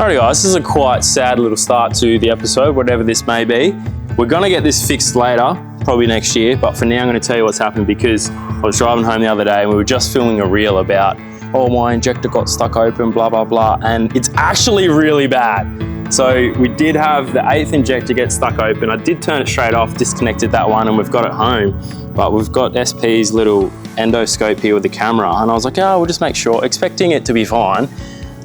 Alrighty guys, this is a quite sad little start to the episode, whatever this may be. We're gonna get this fixed later, probably next year, but for now I'm gonna tell you what's happened because I was driving home the other day and we were just filming a reel about, oh, my injector got stuck open, blah, blah, blah, and it's actually really bad. So we did have the 8th injector get stuck open. I did turn it straight off, disconnected that one, and we've got it home, but we've got SP's little endoscope here with the camera, and I was like, oh, we'll just make sure, expecting it to be fine.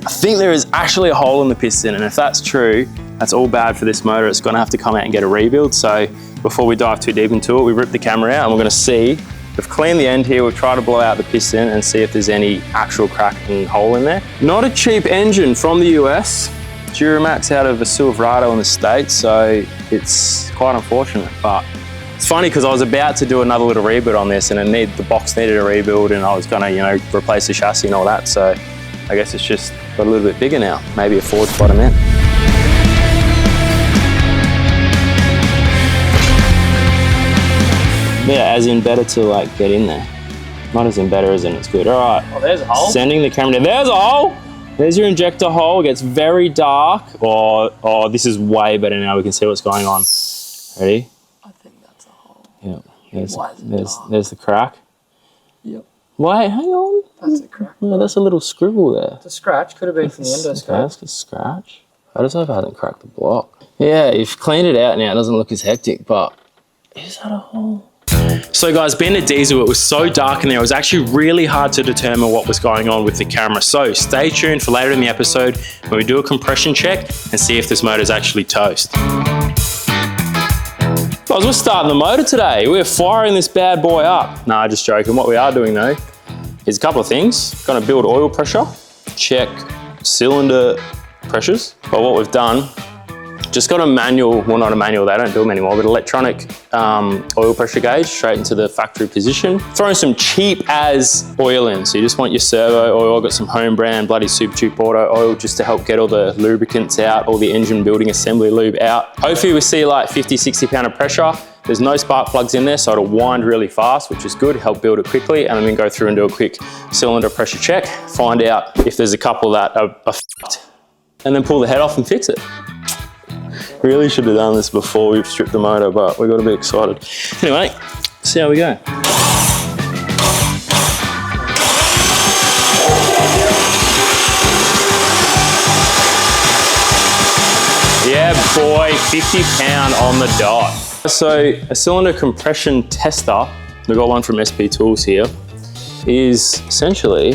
I think there is actually a hole in the piston, and if that's true, that's all bad for this motor. It's gonna have to come out and get a rebuild. So before we dive too deep into it, we rip the camera out and we're gonna see. We've cleaned the end here. We'll try to blow out the piston and see if there's any actual crack and hole in there. Not a cheap engine from the US. Duramax out of Silverado in the States, so it's quite unfortunate. But it's funny because I was about to do another little rebuild on this and the box needed a rebuild and I was gonna, you know, replace the chassis and all that. So I guess it's just got a little bit bigger now. Maybe a Ford's bottom end. Yeah, as in better to like get in there. Not as in better as in it's good. All right. Oh, there's a hole. Sending the camera down. There's a hole. There's your injector hole. It gets very dark. Oh, this is way better now. We can see what's going on. Ready? I think that's a hole. Yeah. There's the crack. Yep. Wait, hang on. That's a crack. No, that's a little scribble there. It's a scratch. Could have been from the endoscope. That's a scratch. I just hope I haven't cracked the block. Yeah, you've cleaned it out now. It doesn't look as hectic, but is that a hole? So guys, being a diesel, it was so dark in there, it was actually really hard to determine what was going on with the camera. So stay tuned for later in the episode when we do a compression check and see if this motor is actually toast. Guys, we're starting the motor today. We're firing this bad boy up. Nah, just joking. What we are doing though is a couple of things. Gonna build oil pressure, check cylinder pressures. But what we've done, just got a manual, well not a manual, they don't do them anymore, but electronic oil pressure gauge straight into the factory position. Throwing some cheap as oil in, so you just want your servo oil, got some home brand bloody Super Cheap Auto oil just to help get all the lubricants out, all the engine building assembly lube out. Hopefully we see like 50, 60 pound of pressure. There's no spark plugs in there, so it'll wind really fast, which is good, help build it quickly, and then go through and do a quick cylinder pressure check, find out if there's a couple that are fucked, and then pull the head off and fix it. Really should have done this before we've stripped the motor, but we got a bit excited. Anyway, see how we go. Yeah, boy, 50 pound on the dot. So a cylinder compression tester, we got one from SP Tools here, is essentially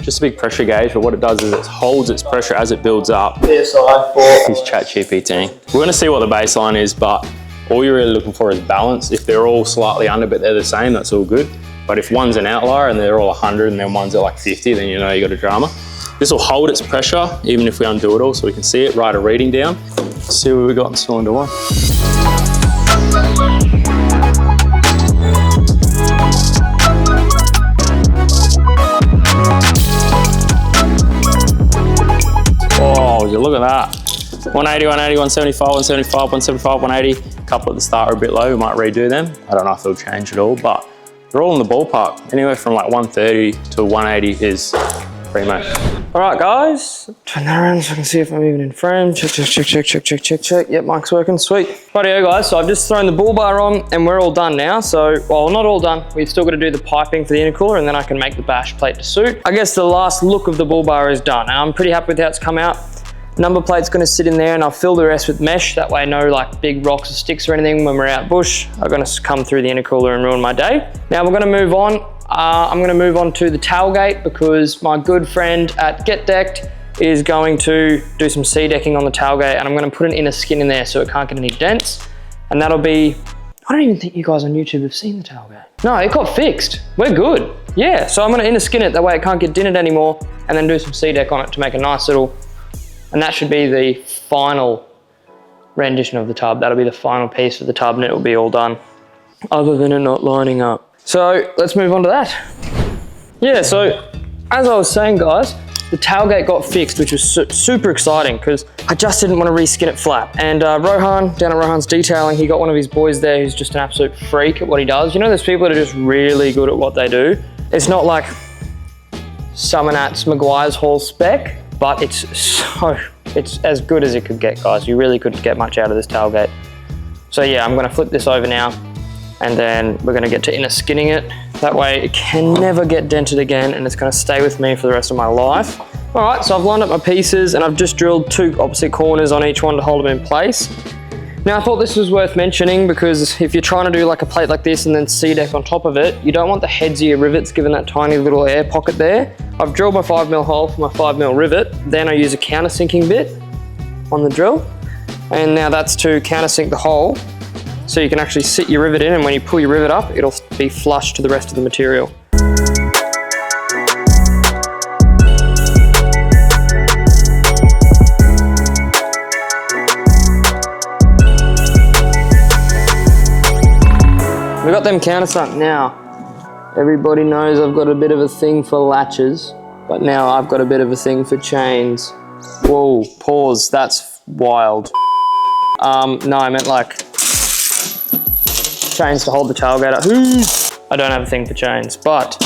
just a big pressure gauge, but what it does is it holds its pressure as it builds up. PSI for He's ChatGPT. We're gonna see what the baseline is, but all you're really looking for is balance. If they're all slightly under, but they're the same, that's all good. But if one's an outlier and they're all 100 and then one's at like 50, then you know you got a drama. This will hold its pressure, even if we undo it all, so we can see it, write a reading down. Let's see what we got in cylinder one. Oh, look at that. 180, 180, 175, 175, 175, 180. A couple at the start are a bit low, we might redo them. I don't know if they'll change at all, but they're all in the ballpark. Anywhere from like 130 to 180 is pretty much. All right, guys. Turn that around so I can see if I'm even in frame. Check, check, check, check, check, check, check, check. Yep, mic's working, sweet. Rightio, guys, so I've just thrown the Bullbar on and we're all done now. So, well, not all done. We've still got to do the piping for the intercooler and then I can make the bash plate to suit. I guess the last look of the Bullbar is done and I'm pretty happy with how it's come out. Number plate's gonna sit in there and I'll fill the rest with mesh. That way no like big rocks or sticks or anything when we're out bush are gonna come through the intercooler and ruin my day. Now we're gonna move on. I'm gonna move on to the tailgate because my good friend at Get Decked is going to do some sea-decking on the tailgate and I'm gonna put an inner skin in there so it can't get any dents. And that'll be, I don't even think you guys on YouTube have seen the tailgate. No, it got fixed. We're good. Yeah, so I'm gonna inner skin it, that way it can't get dinted anymore and then do some sea-deck on it to make a nice little, and that should be the final rendition of the tub. That'll be the final piece of the tub and it'll be all done, other than it not lining up. So let's move on to that. Yeah, so as I was saying, guys, the tailgate got fixed, which was super exciting because I just didn't want to reskin it flat. And Rohan, down at Rohan's Detailing, he got one of his boys there who's just an absolute freak at what he does. You know, there's people that are just really good at what they do. It's not like Summonat's Maguire's Hall spec, but it's so it's as good as it could get, guys. You really couldn't get much out of this tailgate. So yeah, I'm gonna flip this over now, and then we're gonna get to inner skinning it. That way it can never get dented again, and it's gonna stay with me for the rest of my life. All right, so I've lined up my pieces and I've just drilled 2 opposite corners on each one to hold them in place. Now I thought this was worth mentioning because if you're trying to do like a plate like this and then C-deck on top of it, you don't want the heads of your rivets given that tiny little air pocket there. I've drilled my 5mm hole for my 5mm rivet, then I use a countersinking bit on the drill, and now that's to countersink the hole so you can actually sit your rivet in, and when you pull your rivet up, it'll be flush to the rest of the material. We got them countersunk now. Everybody knows I've got a bit of a thing for latches, but now I've got a bit of a thing for chains. Whoa, pause, that's wild. No, I meant like chains to hold the tailgate up. I don't have a thing for chains, but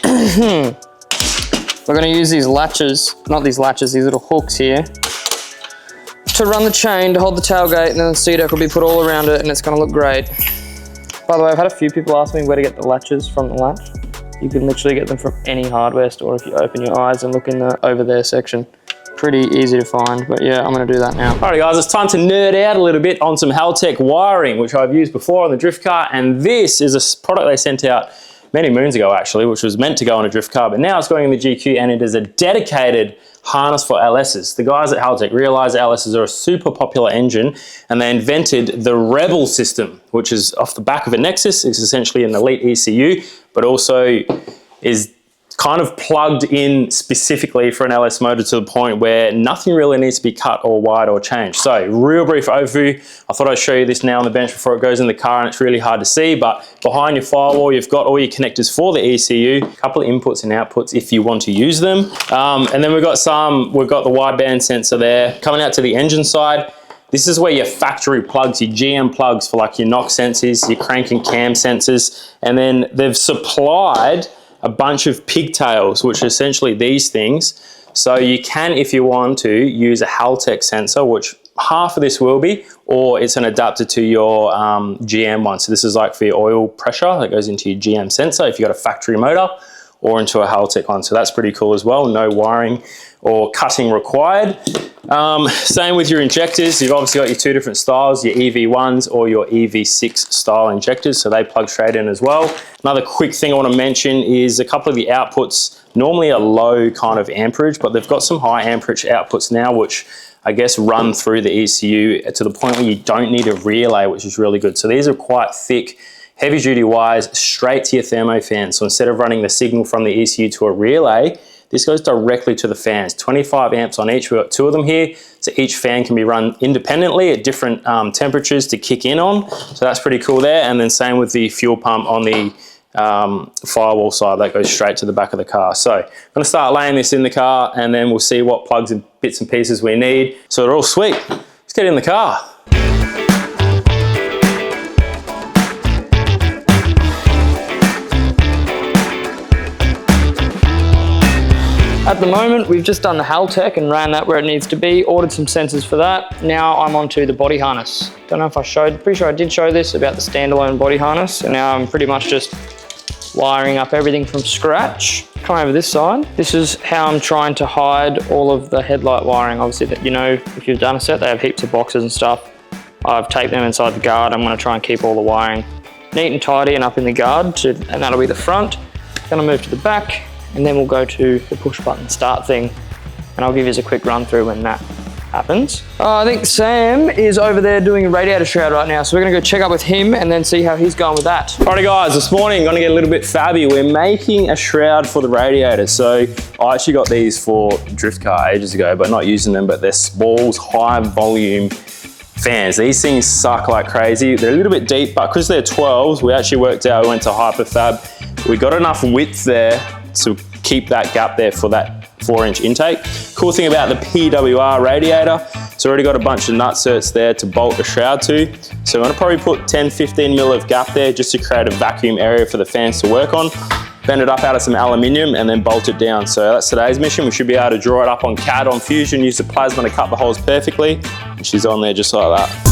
we're gonna use these latches, not these latches, these little hooks here, to run the chain to hold the tailgate, and then the C-deck will be put all around it and it's gonna look great. By the way, I've had a few people ask me where to get the latches from the latch. You can literally get them from any hardware store if you open your eyes and look in the over there section. Pretty easy to find, but yeah, I'm gonna do that now. Alright guys, it's time to nerd out a little bit on some Haltech wiring, which I've used before on the drift car, and this is a product they sent out many moons ago actually, which was meant to go on a drift car, but now it's going in the GQ, and it is a dedicated harness for LSs. The guys at Haltech realized LSs are a super popular engine, and they invented the Rebel system, which is off the back of a Nexus. It's essentially an elite ECU, but also is kind of plugged in specifically for an LS motor to the point where nothing really needs to be cut or wired or changed. So real brief overview. I thought I'd show you this now on the bench before it goes in the car, and it's really hard to see, but behind your firewall, you've got all your connectors for the ECU, a couple of inputs and outputs if you want to use them. And then we've got the wideband sensor there. Coming out to the engine side, this is where your factory plugs, your GM plugs for like your knock sensors, your crank and cam sensors, and then they've supplied a bunch of pigtails, which are essentially these things. So you can, if you want to, use a Haltech sensor, which half of this will be, or it's an adapter to your GM one. So this is like for your oil pressure that goes into your GM sensor if you've got a factory motor, or into a Haltech one. So that's pretty cool as well. No wiring or cutting required. Same with your injectors. You've obviously got your 2 different styles, your EV1s or your EV6 style injectors, so they plug straight in as well. Another quick thing I want to mention is a couple of the outputs, normally a low kind of amperage, but they've got some high amperage outputs now, which I guess run through the ECU to the point where you don't need a relay, which is really good. So these are quite thick, heavy duty wires straight to your thermo fan. So instead of running the signal from the ECU to a relay, this goes directly to the fans. 25 amps on each. We've got 2 of them here. So each fan can be run independently at different temperatures to kick in on. So that's pretty cool there. And then same with the fuel pump on the firewall side, that goes straight to the back of the car. So I'm gonna start laying this in the car, and then we'll see what plugs and bits and pieces we need. So they're all sweet. Let's get in the car. At the moment, we've just done the Haltech and ran that where it needs to be, ordered some sensors for that. Now I'm onto the body harness. Don't know if I showed, pretty sure I did show this about the standalone body harness, and now I'm pretty much just wiring up everything from scratch. Come over this side. This is how I'm trying to hide all of the headlight wiring. Obviously, that, you know, if you've done a set, they have heaps of boxes and stuff. I've taped them inside the guard. I'm gonna try and keep all the wiring neat and tidy and up in the guard, and that'll be the front. Gonna move to the back, and then we'll go to the push button start thing, and I'll give you a quick run through when that happens. I think Sam is over there doing a radiator shroud right now, so we're gonna go check up with him and then see how he's going with that. Alrighty guys, this morning I'm gonna get a little bit fabby. We're making a shroud for the radiator. So I actually got these for drift car ages ago, but not using them, but they're Spalls high volume fans. These things suck like crazy. They're a little bit deep, but because they're 12s, we actually worked out, we went to Hyperfab. We got enough width there to keep that gap there for that 4-inch intake. Cool thing about the PWR radiator, it's already got a bunch of nutserts there to bolt the shroud to. So I'm gonna probably put 10-15 mil of gap there just to create a vacuum area for the fans to work on. bend it up out of some aluminium and then bolt it down. So that's today's mission. We should be able to draw it up on CAD on Fusion, use the plasma to cut the holes perfectly. And she's on there just like that.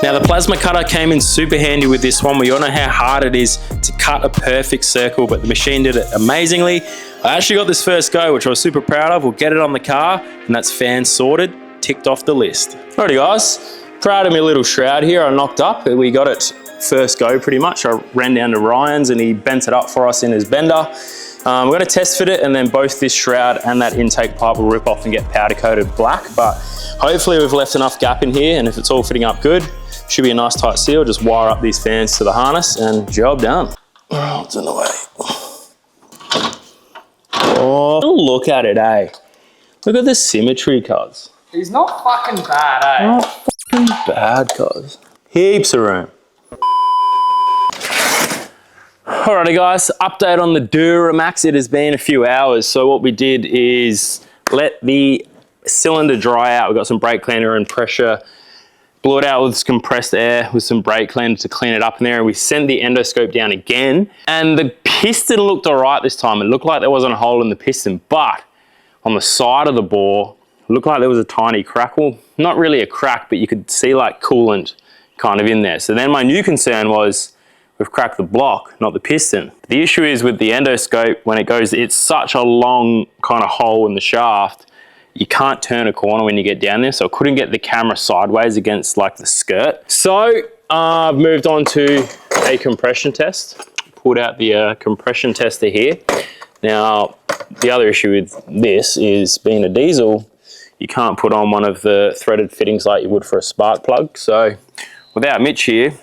Now the plasma cutter came in super handy with this one. We all know how hard it is to cut a perfect circle, but the machine did it amazingly. I actually got this first go, which I was super proud of. We'll get it on the car, and that's fan sorted, ticked off the list. Alrighty guys, proud of my little shroud here I knocked up. We got it first go pretty much. I ran down to Ryan's and he bent it up for us in his bender. We're going to test fit it, and then both this shroud and that intake pipe will rip off and get powder coated black, but hopefully we've left enough gap in here, and if it's all fitting up good, should be a nice tight seal. Just wire up these fans to the harness and job done. Oh, it's in the way. Oh, look at it, eh? Look at the symmetry, cuz. He's not fucking bad, eh? Not fucking bad, cuz. Heaps of room. Alrighty guys, update on the Duramax. It has been a few hours. So what we did is let the cylinder dry out. We got some brake cleaner and pressure. Blew it out with compressed air with some brake cleaner to clean it up in there. And we sent the endoscope down again. And the piston looked all right this time. It looked like there wasn't a hole in the piston, but on the side of the bore, it looked like there was a tiny crack. Well, not really a crack, but you could see like coolant kind of in there. So then my new concern was, we've cracked the block, not the piston. The issue is with the endoscope, when it goes, it's such a long kind of hole in the shaft, you can't turn a corner when you get down there, so I couldn't get the camera sideways against like the skirt. So I've moved on to a compression test. Pulled out the compression tester here. Now, the other issue with this is being a diesel, you can't put on one of the threaded fittings like you would for a spark plug. So without Mitch here,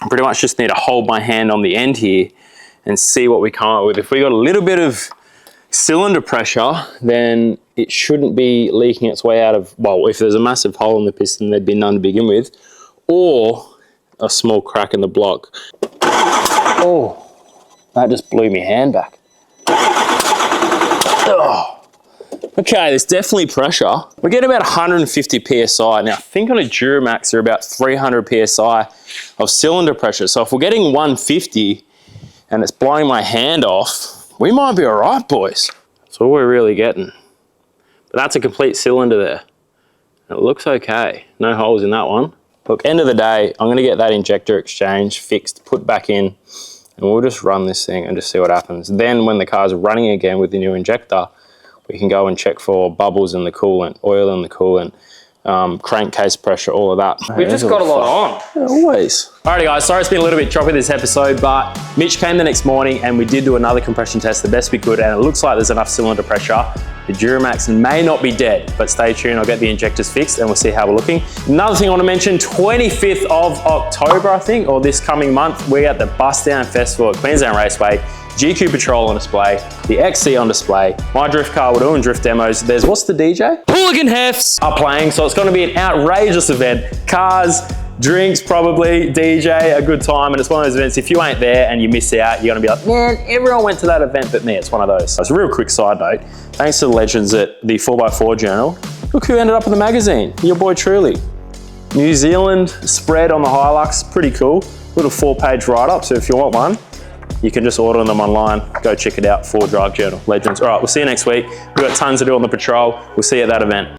I pretty much just need to hold my hand on the end here and see what we come up with. If we got a little bit of cylinder pressure, then it shouldn't be leaking its way out of, well, if there's a massive hole in the piston, there'd be none to begin with, or a small crack in the block. Oh, that just blew my hand back. Oh. Okay, there's definitely pressure. We're getting about 150 PSI. Now, I think on a Duramax, they're about 300 PSI of cylinder pressure. So if we're getting 150 and it's blowing my hand off, we might be all right, boys. That's all we're really getting. But that's a complete cylinder there. It looks okay. No holes in that one. Look, end of the day, I'm gonna get that injector exchange fixed, put back in, and we'll just run this thing and just see what happens. Then when the car's running again with the new injector, we can go and check for bubbles in the coolant, oil in the coolant, crankcase pressure, all of that. We've just got a lot on. Yeah, always. Alrighty guys, sorry it's been a little bit choppy this episode, but Mitch came the next morning and we did do another compression test the best we could, and it looks like there's enough cylinder pressure. The Duramax may not be dead, but stay tuned, I'll get the injectors fixed and we'll see how we're looking. Another thing I want to mention, 25th of October, I think, or this coming month, we're at the Bust Down Festival at Queensland Raceway. GQ Patrol on display, the XC on display, my drift car, we're doing drift demos. There's, what's the DJ? Hooligan Hefts Are playing, so it's going to be an outrageous event. Cars, drinks probably, DJ, a good time, and it's one of those events, if you ain't there and you miss out, you're going to be like, man, everyone went to that event but me. It's one of those. So it's a real quick side note. Thanks to the legends at the 4x4 Journal. Look who ended up in the magazine, your boy truly. New Zealand spread on the Hilux, pretty cool. Little 4-page write-up, so if you want one, you can just order them online. Go check it out, 4 Drive Journal. Legends. All right, we'll see you next week. We've got tons to do on the Patrol. We'll see you at that event.